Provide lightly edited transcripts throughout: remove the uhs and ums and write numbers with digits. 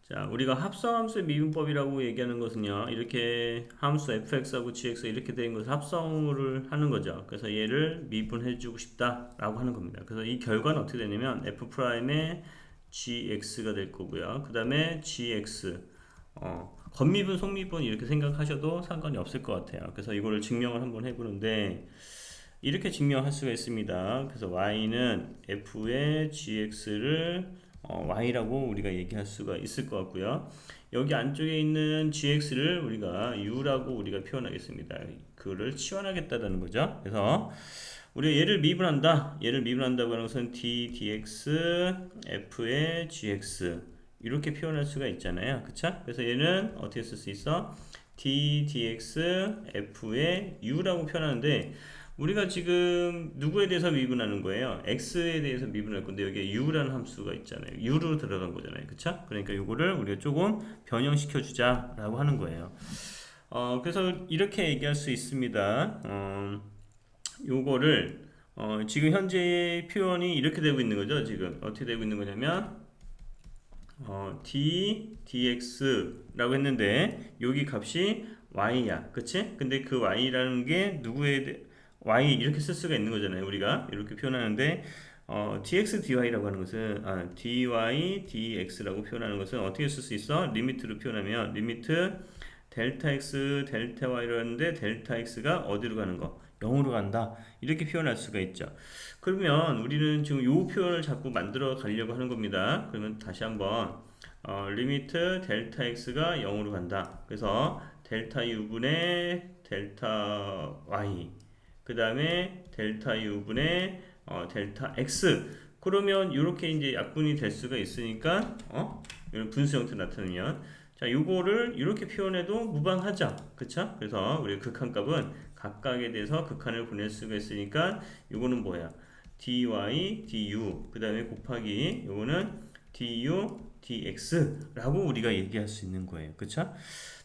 자, 우리가 합성함수의 미분법이라고 얘기하는 것은요, 이렇게 함수 fx하고 gx 이렇게 된 것을 합성을 하는 거죠. 그래서 얘를 미분해주고 싶다라고 하는 겁니다. 그래서 이 결과는 어떻게 되냐면 f'의 gx가 될 거고요. 그 다음에 gx, 겉미분, 속미분 이렇게 생각하셔도 상관이 없을 것 같아요. 그래서 이거를 증명을 한번 해보는데, 이렇게 증명할 수가 있습니다. 그래서 y는 f의 gx를 y라고 우리가 얘기할 수가 있을 것 같고요. 여기 안쪽에 있는 gx를 우리가 u라고 우리가 표현하겠습니다. 그거를 치환하겠다는 거죠. 그래서 우리가 얘를 미분한다. 얘를 미분한다고 하는 것은 d dx f의 gx 이렇게 표현할 수가 있잖아요. 그쵸? 그래서 얘는 어떻게 쓸 수 있어? d dx f의 u라고 표현하는데 우리가 지금 누구에 대해서 미분하는 거예요? x에 대해서 미분할 건데 여기에 u라는 함수가 있잖아요. u로 들어간 거잖아요. 그쵸? 그러니까 이거를 우리가 조금 변형시켜 주자라고 하는 거예요. 그래서 이렇게 얘기할 수 있습니다. 요거를 지금 현재의 표현이 이렇게 되고 있는 거죠. 지금 어떻게 되고 있는 거냐면 d dx라고 했는데 여기 값이 y야. 그치? 근데 그 y라는 게 y 이렇게 쓸 수가 있는 거잖아요. 우리가 이렇게 표현하는데 dx dy라고 하는 것은 dy dx라고 표현하는 것은 어떻게 쓸 수 있어? 리미트로 표현하면 리미트 델타 x 델타 y로 하는데 델타 x가 어디로 가는 거? 0으로 간다. 이렇게 표현할 수가 있죠. 그러면 우리는 지금 이 표현을 자꾸 만들어 가려고 하는 겁니다. 그러면 다시 한번 리미트 델타 x가 0으로 간다. 그래서 델타 u분의 델타 y 그 다음에 델타 u분의 델타 x 그러면 이렇게 이제 약분이 될 수가 있으니까 이런 분수 형태 나타내면 자 요거를 이렇게 표현해도 무방하죠. 그쵸? 그래서 우리 극한값은 각각에 대해서 극한을 보낼 수가 있으니까 요거는 뭐야? dy du 그 다음에 곱하기 요거는 du dx라고 우리가 얘기할 수 있는 거예요. 그쵸?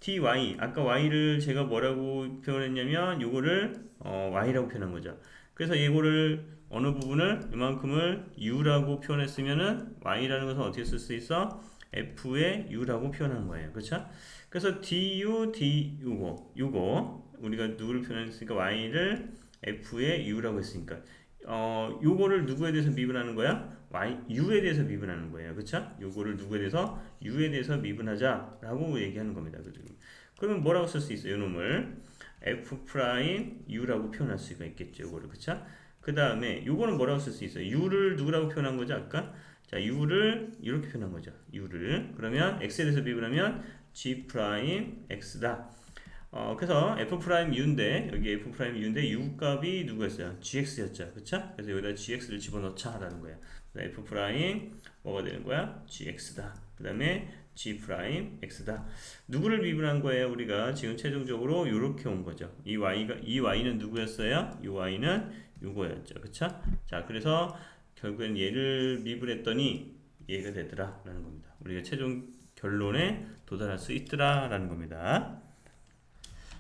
dy 아까 y를 제가 뭐라고 표현했냐면 요거를 y라고 표현한 거죠. 그래서 이거를 어느 부분을 이만큼을 u라고 표현했으면은 y라는 것은 어떻게 쓸 수 있어? f의 u라고 표현한 거예요. 그렇죠? 그래서 du d 요거 우리가 누구를 표현했으니까 y를 f의 u라고 했으니까 요거를 누구에 대해서 미분하는 거야? u에 대해서 미분하는 거예요. 그쵸? 요거를 누구에 대해서? u에 대해서 미분하자라고 얘기하는 겁니다. 그러면 뭐라고 쓸 수 있어요? 요 놈을 f'u라고 표현할 수가 있겠죠. 요거를. 그쵸? 그 다음에 요거는 뭐라고 쓸 수 있어요? u를 누구라고 표현한 거죠? 아까? 자, u를 이렇게 표현한 거죠. u를. 그러면 x에 대해서 미분하면 g'x다. 그래서 f'u인데 여기 f'u인데 u 값이 누구였어요? gx였죠. 그쵸? 그래서 여기다 gx를 집어넣자 라는 거예요. f' 뭐가 되는 거야? gx다. 그 다음에 g'x다. 누구를 미분한 거예요? 우리가 지금 최종적으로 이렇게 온 거죠. 이 y는 누구였어요? 이 y는 이거였죠. 그쵸? 자, 그래서 결국엔 얘를 미분했더니 얘가 되더라 라는 겁니다. 우리가 최종 결론에 도달할 수 있더라 라는 겁니다.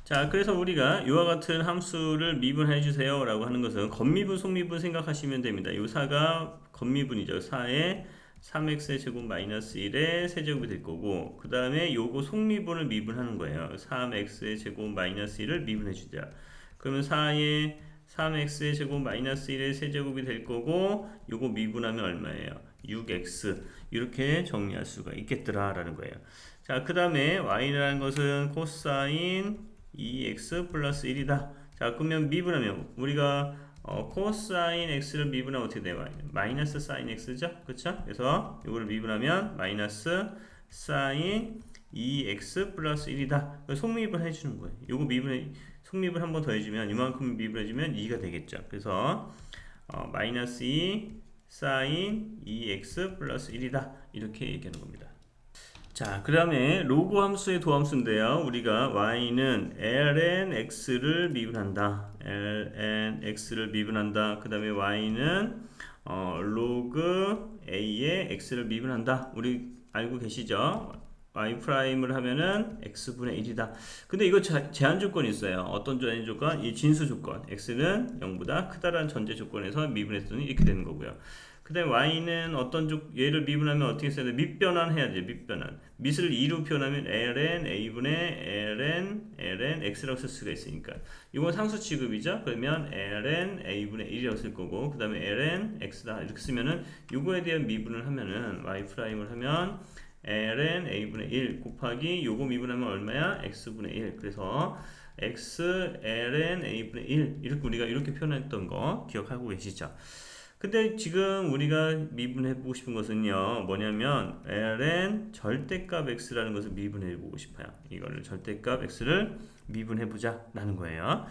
자, 그래서 우리가 이와 같은 함수를 미분해 주세요 라고 하는 것은 겉미분, 속미분 생각하시면 됩니다. 이 4가 겉미분이죠. 4에 3x의 제곱 마이너스 1의 세제곱이 될 거고 그 다음에 요거 속미분을 미분하는 거예요. 3x의 제곱 마이너스 1을 미분해 주자. 그러면 4에 3x의 제곱 마이너스 1의 세제곱이 될 거고 요거 미분하면 얼마예요? 6x 이렇게 정리할 수가 있겠더라 라는 거예요. 자, 그 다음에 y라는 것은 코사인 2x 플러스 1이다. 자, 그러면 미분하면 우리가 코사인 x를 미분하면 어떻게 돼요? 마이너스 사인 x죠? 그쵸? 그래서 이거를 미분하면 마이너스 사인 2x 플러스 1이다. 속미분 해주는 거예요. 요거 속미분 한 번 더 해주면 이만큼 미분해주면 2가 되겠죠. 그래서 마이너스 2 사인 2x 플러스 1이다. 이렇게 얘기하는 겁니다. 자, 그 다음에 로그 함수의 도함수인데요. 우리가 y는 ln x를 미분한다. ln x를 미분한다. 그 다음에 y는 로그 a의 x를 미분한다. 우리 알고 계시죠? y 프라임을 하면은 x분의 1이다. 근데 이거 제한 조건이 있어요. 어떤 제한 조건? 이 진수 조건. x는 0보다 크다라는 전제 조건에서 미분했더니 이렇게 되는 거고요. 그 다음에 y는 어떤 얘를 미분하면 어떻게 써야 돼? 밑변환 해야지. 밑변환. 밑을 2로 표현하면 ln a분의 ln x라고 쓸 수가 있으니까 이건 상수 취급이죠. 그러면 ln a분의 1이라고 쓸 거고 그 다음에 ln x다 이렇게 쓰면은 요거에 대한 미분을 하면은 y 프라임을 하면 ln a분의 1 곱하기 요거 미분하면 얼마야? x분의 1. 그래서 x ln a분의 1 이렇게 우리가 이렇게 표현했던 거 기억하고 계시죠? 근데 지금 우리가 미분해보고 싶은 것은요 뭐냐면 ln 절대값 x라는 것을 미분해보고 싶어요. 이거를 절대값 x를 미분해보자 라는 거예요.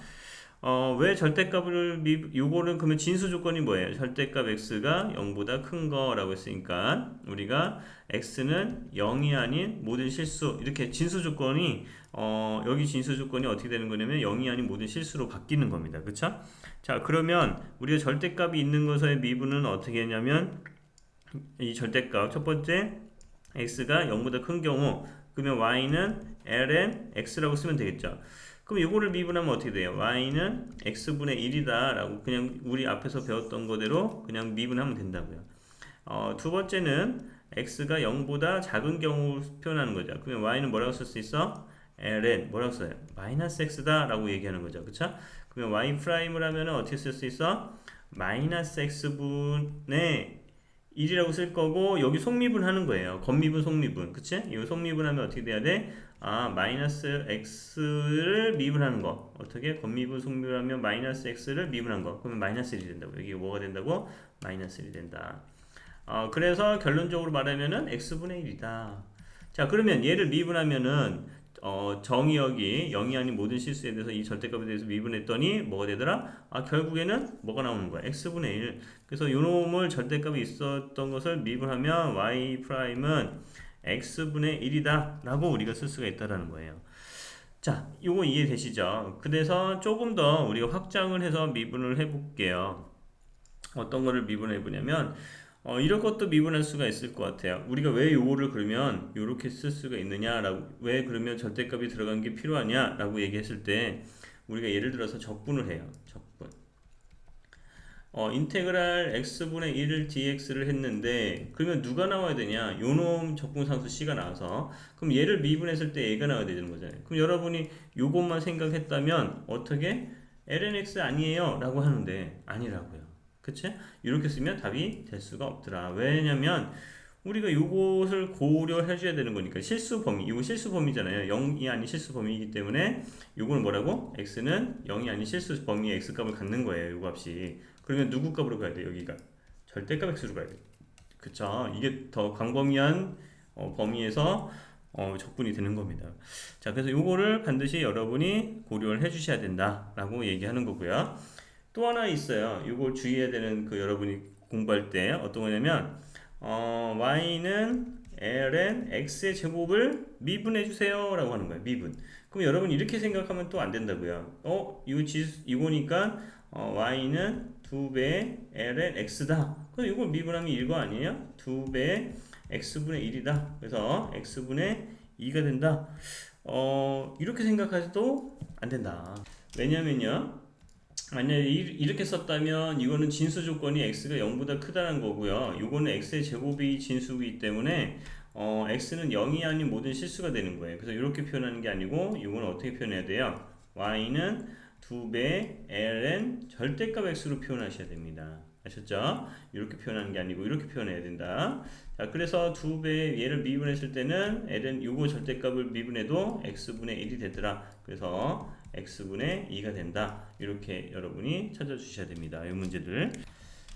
왜 절대값을 요거는 그러면 진수 조건이 뭐예요? 절대값 x가 0보다 큰 거라고 했으니까 우리가 x는 0이 아닌 모든 실수 이렇게 진수 조건이 여기 진수 조건이 어떻게 되는 거냐면 0이 아닌 모든 실수로 바뀌는 겁니다. 그쵸? 자 그러면 우리가 절대값이 있는 것의 미분은 어떻게 했냐면 이 절대값 첫 번째 x가 0보다 큰 경우 그러면 y는 ln x라고 쓰면 되겠죠. 그럼 이거를 미분하면 어떻게 돼요? y는 x분의 1이다 라고 그냥 우리 앞에서 배웠던 거대로 그냥 미분하면 된다고요. 두 번째는 x가 0보다 작은 경우 표현하는 거죠. 그러면 y는 뭐라고 쓸 수 있어? ln 뭐라고 써요? 마이너스 x다 라고 얘기하는 거죠. 그쵸? 그러면 y 프라임을 하면 어떻게 쓸 수 있어? 마이너스 x분의 1이라고 쓸 거고 여기 속미분 하는 거예요. 겉미분 속미분 그치? 이거 속미분 하면 어떻게 돼야 돼? 마이너스 x를 미분하는 거 어떻게? 겉미분 속미분하면 마이너스 x를 미분한 거 그러면 마이너스 1이 된다고. 여기 뭐가 된다고? 마이너스 1이 된다. 그래서 결론적으로 말하면은 x분의 1이다. 자 그러면 얘를 미분하면은 정의역이 0이 아닌 모든 실수에 대해서 이 절대값에 대해서 미분했더니 뭐가 되더라? 결국에는 뭐가 나오는 거야? x분의 1. 그래서 요 놈을 절대값이 있었던 것을 미분하면 y 프라임은 x분의 1이다 라고 우리가 쓸 수가 있다라는 거예요. 자, 요거 이해되시죠? 그래서 조금 더 우리가 확장을 해서 미분을 해볼게요. 어떤 거를 미분해 보냐면 이런 것도 미분할 수가 있을 것 같아요. 우리가 왜 요거를 그러면 요렇게 쓸 수가 있느냐라고 왜 그러면 절대값이 들어간 게 필요하냐라고 얘기했을 때 우리가 예를 들어서 적분을 해요. 적분. 인테그랄 x분의 1을 dx를 했는데 그러면 누가 나와야 되냐? 요놈 적분상수 c가 나와서 그럼 얘를 미분했을 때 얘가 나와야 되는 거잖아요. 그럼 여러분이 요것만 생각했다면 어떻게 ln x 아니에요 라고 하는데 아니라고요. 그치? 이렇게 쓰면 답이 될 수가 없더라. 왜냐면 우리가 요것을 고려해 줘야 되는 거니까 실수 범위, 이거 실수 범위잖아요. 0이 아닌 실수 범위이기 때문에 요거는 뭐라고? x는 0이 아닌 실수 범위의 x값을 갖는 거예요. 요 값이. 그러면 누구 값으로 가야 돼? 여기가 절대값 x로 가야 돼. 그쵸? 이게 더 광범위한 범위에서 적분이 되는 겁니다. 자, 그래서 요거를 반드시 여러분이 고려를 해 주셔야 된다라고 얘기하는 거고요. 또 하나 있어요. 이걸 주의해야 되는 그 여러분이 공부할 때 어떤 거냐면 y는 ln x의 제곱을 미분해 주세요 라고 하는 거예요. 미분. 그럼 여러분 이렇게 생각하면 또 안 된다고요. 이거니까 y는 2배 ln x다. 그럼 이걸 미분하면 이거 아니에요? 2배 x분의 1이다. 그래서 x분의 2가 된다. 이렇게 생각해도 안 된다. 왜냐면요. 만약에 이렇게 썼다면 이거는 진수 조건이 x가 0보다 크다는 거고요. 이거는 x의 제곱이 진수이기 때문에 x는 0이 아닌 모든 실수가 되는 거예요. 그래서 이렇게 표현하는 게 아니고 이거는 어떻게 표현해야 돼요? y는 2배 ln 절대값 x로 표현하셔야 됩니다. 아셨죠? 이렇게 표현하는 게 아니고 이렇게 표현해야 된다. 자, 그래서 2배 얘를 미분했을 때는 ln 요거 절대값을 미분해도 x분의 1이 되더라. 그래서 x분의 2가 된다. 이렇게 여러분이 찾아주셔야 됩니다. 이 문제들.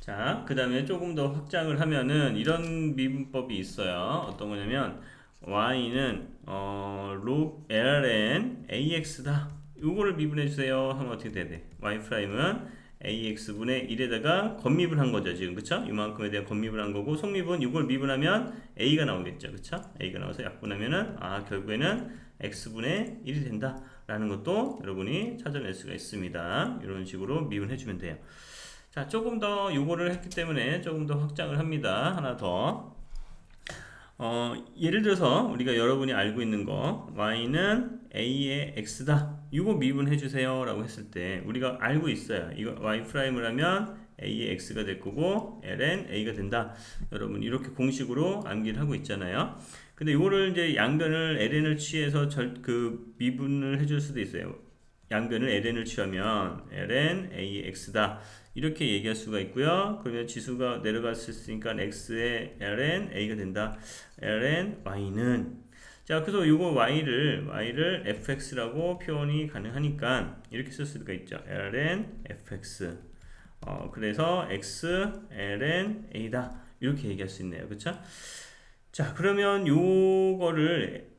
자, 그 다음에 조금 더 확장을 하면은 이런 미분법이 있어요. 어떤 거냐면 y는 log ln ax다. 요거를 미분해 주세요 하면 어떻게 돼야 돼? y 프라임은 ax분의 1에다가 겉미분 한 거죠 지금. 그쵸? 이만큼에 대한 겉미분 한 거고 속미분 이걸 미분하면 a가 나오겠죠. 그쵸? a가 나와서 약분하면은 결국에는 x분의 1이 된다 라는 것도 여러분이 찾아낼 수가 있습니다. 이런 식으로 미분해 주면 돼요. 자, 조금 더 요거를 했기 때문에 조금 더 확장을 합니다. 하나 더. 예를 들어서 우리가 여러분이 알고 있는 거 y는 a의 x다. 이거 미분해 주세요 라고 했을 때 우리가 알고 있어요. 이거 y 프라임을 하면 a의 x가 될 거고 ln a가 된다. 여러분 이렇게 공식으로 암기를 하고 있잖아요. 근데 이거를 이제 양변을 ln을 취해서 그 미분을 해줄 수도 있어요. 양변을 ln을 취하면 ln ax다 이렇게 얘기할 수가 있고요. 그러면 지수가 내려갔을 수 있으니까 x의 ln a가 된다. ln y는 자 그래서 요거 y를 fx라고 표현이 가능하니까 이렇게 쓸 수가 있죠. ln fx 그래서 x ln a다 이렇게 얘기할 수 있네요. 그쵸? 자 그러면 요거를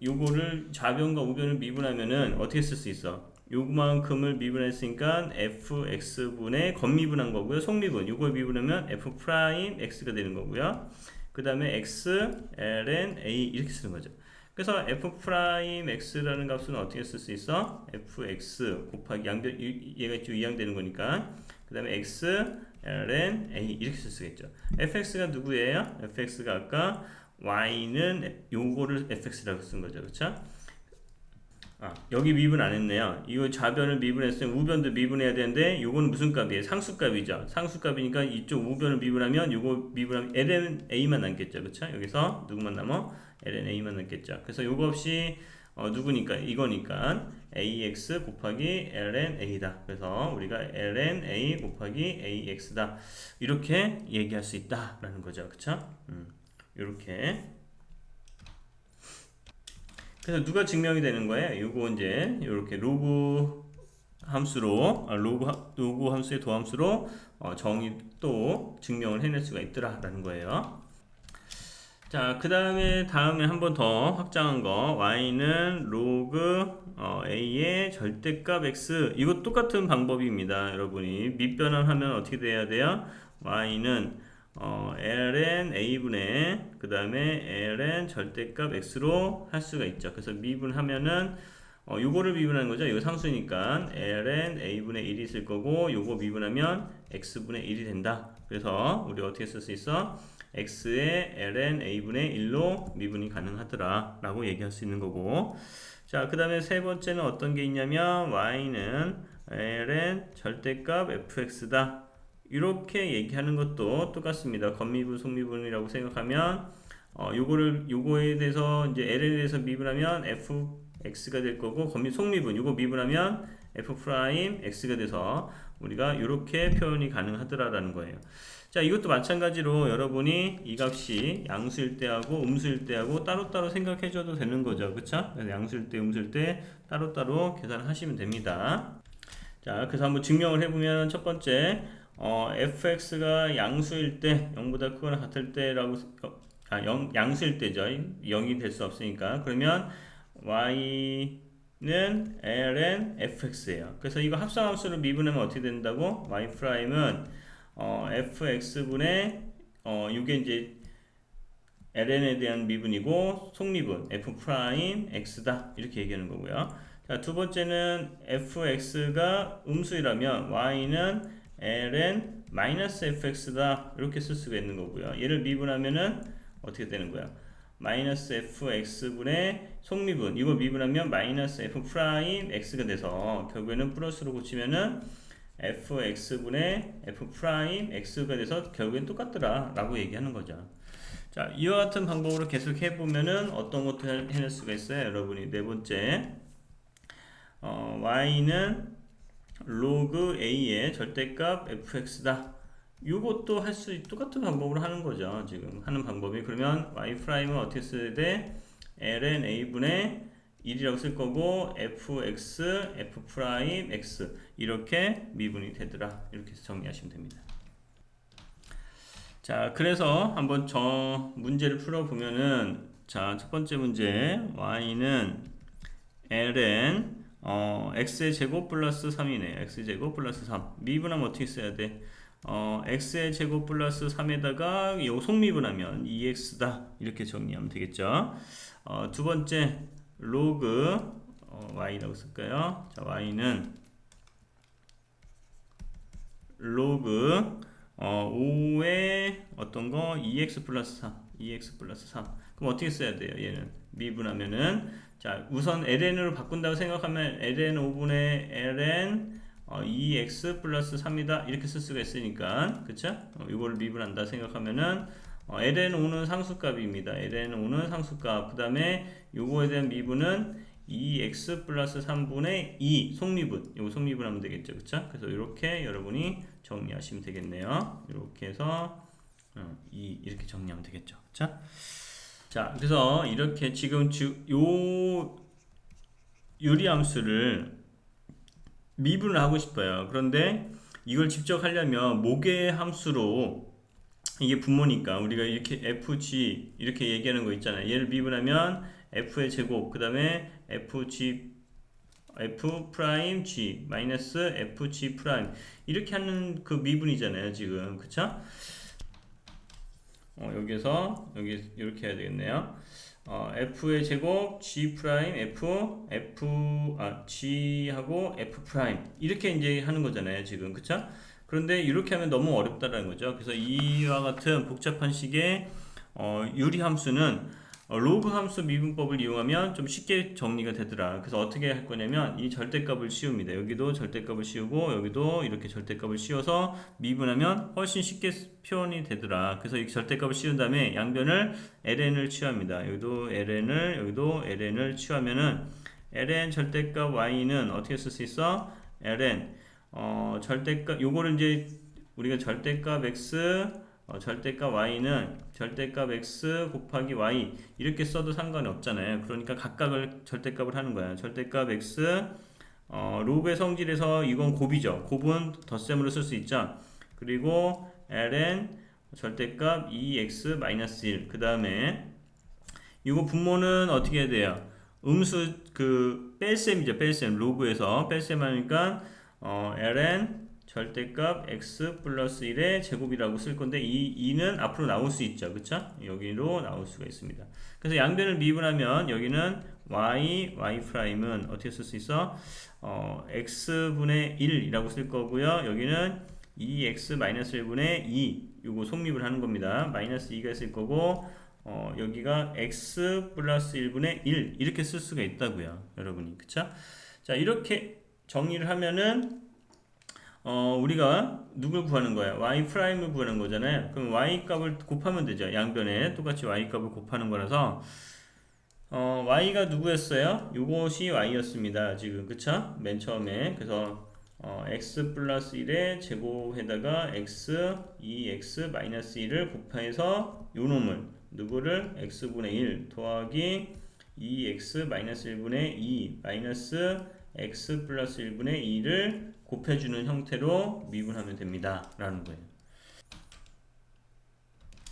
요거를 좌변과 우변을 미분하면은 어떻게 쓸 수 있어? 요만큼을 미분했으니까 fx분의 겉미분한 거고요. 속미분 요걸 미분하면 f 프라임 x가 되는 거고요. 그 다음에 x ln a 이렇게 쓰는 거죠. 그래서 f 프라임 x라는 값은 어떻게 쓸 수 있어? fx 곱하기 양변 얘가 이항되는 거니까 그 다음에 x ln a 이렇게 쓸 수가 있죠. fx가 누구예요? fx가 아까 y는 요거를 fx라고 쓴 거죠. 그쵸? 여기 미분 안 했네요. 이거 좌변을 미분했으면 우변도 미분해야 되는데 요거는 무슨 값이에요? 상수값이죠. 상수값이니까 이쪽 우변을 미분하면 요거 미분하면 ln a만 남겠죠. 그쵸? 여기서 누구만 남어? ln a만 남겠죠. 그래서 요거 없이 누구니까? 이거니까 ax 곱하기 ln a다. 그래서 우리가 ln a 곱하기 ax다. 이렇게 얘기할 수 있다라는 거죠. 그쵸? 요렇게. 그래서 누가 증명이 되는 거예요? 요거 이제 요렇게 로그 함수로 로그 함수의 도함수로 정의 또 증명을 해낼 수가 있더라라는 거예요. 자, 다음에 한 번 더 확장한 거 y는 로그 a의 절대값 x 이거 똑같은 방법입니다. 여러분이 밑변환하면 어떻게 돼야 돼요? y는 ln a분의 그 다음에 ln 절대값 x로 할 수가 있죠. 그래서 미분하면은 요거를 미분하는 거죠. 이거 상수니까 ln a분의 1이 있을 거고 요거 미분하면 x분의 1이 된다. 그래서 우리 어떻게 쓸 수 있어? x의 ln a분의 1로 미분이 가능하더라 라고 얘기할 수 있는 거고 자 그 다음에 세 번째는 어떤 게 있냐면 y는 ln 절대값 fx다 이렇게 얘기하는 것도 똑같습니다. 겉미분 속미분이라고 생각하면 요거에 대해서 이제 ln에 대해서 미분하면 fx가 될 거고 속미분 요거 미분하면 f 프라임 x가 돼서 우리가 이렇게 표현이 가능하더라라는 거예요. 자 이것도 마찬가지로 여러분이 이 값이 양수일 때하고 음수일 때하고 따로따로 생각해 줘도 되는 거죠. 그쵸? 그래서 양수일 때 음수일 때 따로따로 계산을 하시면 됩니다. 자 그래서 한번 증명을 해보면 첫 번째 fx가 양수일 때 0보다 크거나 같을 때라고 양수일 때죠. 0이 될 수 없으니까 그러면 y는 ln fx예요. 그래서 이거 합성함수를 미분하면 어떻게 된다고? y 프라임은 fx분의 이게 이제 ln에 대한 미분이고 속미분 f 프라임 x다 이렇게 얘기하는 거고요. 자, 두 번째는 fx가 음수이라면 y는 ln 마이너스 fx다 이렇게 쓸 수가 있는 거고요. 얘를 미분하면은 어떻게 되는 거야? 마이너스 fx분의 속미분 이거 미분하면 마이너스 f 프라임 x가 돼서 결국에는 플러스로 고치면은 fx분의 f 프라임 x가 돼서 결국엔 똑같더라 라고 얘기하는 거죠. 자 이와 같은 방법으로 계속 해보면은 어떤 것도 해낼 수가 있어요. 여러분이 네 번째 y는 로그 a의 절대값 fx다. 이것도 할 수 똑같은 방법으로 하는 거죠. 지금 하는 방법이 그러면 y 프라임은 어떻게 써야 돼? ln a분의 1이라고 쓸 거고 fx f 프라임 x 이렇게 미분이 되더라. 이렇게 해서 정리하시면 됩니다. 자 그래서 한번 문제를 풀어보면은 자 첫 번째 문제 y는 ln x의 제곱 플러스 3이네. x의 제곱 플러스 3 미분하면 어떻게 써야 돼? x의 제곱 플러스 3에다가 요 속미분하면 2x다 이렇게 정리하면 되겠죠. 두 번째 로그 y라고 쓸까요? 자 y는 로그 5의 어떤 거 2x 플러스 3 2x 플러스 3 그럼 어떻게 써야 돼요? 얘는 미분하면은 자 우선 ln으로 바꾼다고 생각하면 ln 5분의 ln 2x 플러스 3이다 이렇게 쓸 수가 있으니까 그쵸? 이걸 미분한다 생각하면은 ln5는 상수값입니다. ln5는 상수값. 그 다음에 요거에 대한 미분은 2x 플러스 3분의 2 속미분. 요거 속미분하면 되겠죠. 그쵸? 그래서 이렇게 여러분이 정리하시면 되겠네요. 이렇게 해서 2 이렇게 정리하면 되겠죠. 그쵸? 자, 그래서 이렇게 지금 요 유리함수를 미분을 하고 싶어요. 그런데 이걸 직접 하려면 모계 함수로 이게 분모니까 우리가 이렇게 fg 이렇게 얘기하는 거 있잖아요. 얘를 미분하면 f의 제곱 그 다음에 fg f 프라임 g 마이너스 fg 프라임 이렇게 하는 그 미분이잖아요. 지금 그쵸? 여기서 여기 이렇게 해야 되겠네요. f의 제곱 g 프라임 g 하고 f 프라임 이렇게 이제 하는 거잖아요 지금 그쵸? 그런데 이렇게 하면 너무 어렵다라는 거죠. 그래서 이와 같은 복잡한 식의 유리 함수는 로그 함수 미분법을 이용하면 좀 쉽게 정리가 되더라. 그래서 어떻게 할 거냐면 이 절대값을 씌웁니다. 여기도 절대값을 씌우고 여기도 이렇게 절대값을 씌워서 미분하면 훨씬 쉽게 표현이 되더라. 그래서 이 절대값을 씌운 다음에 양변을 ln을 취합니다. 여기도 ln을 여기도 ln을 취하면은 ln 절대값 y는 어떻게 쓸 수 있어? ln 절대값 요거를 이제 우리가 절대값 x 절대값 y는 절대값 x 곱하기 y 이렇게 써도 상관이 없잖아요. 그러니까 각각을 절대값을 하는 거야. 절대값 x 로그의 성질에서 이건 곱이죠. 곱은 덧셈으로 쓸 수 있죠. 그리고 ln 절대값 2x-1 그 다음에 이거 분모는 어떻게 해야 돼요? 음수 그 뺄셈이죠. 뺄셈 로그에서 뺄셈 하니까 ln 절대값 x 플러스 1의 제곱이라고 쓸 건데 이 2는 앞으로 나올 수 있죠. 그쵸? 여기로 나올 수가 있습니다. 그래서 양변을 미분하면 여기는 y 프라임은 어떻게 쓸 수 있어? x분의 1이라고 쓸 거고요. 여기는 2x-1분의 2 요거 속미분 하는 겁니다. 마이너스 2가 쓸 거고 여기가 x 플러스 1분의 1 이렇게 쓸 수가 있다고요. 여러분이 그쵸? 자 이렇게 정리를 하면은 우리가 누굴 구하는 거야? y 프라임을 구하는 거잖아요. 그럼 y 값을 곱하면 되죠. 양변에 똑같이 y 값을 곱하는 거라서 y가 누구였어요? 이것이 y였습니다. 지금 그쵸? 맨 처음에 그래서 x 플러스 1의 제곱에다가 x 2x 마이너스 1을 곱해서 요 놈을 누구를 x분의 1 더하기 2x 마이너스 1분의 2 마이너스 x 플러스 1분의 2를 곱해주는 형태로 미분하면 됩니다 라는 거예요.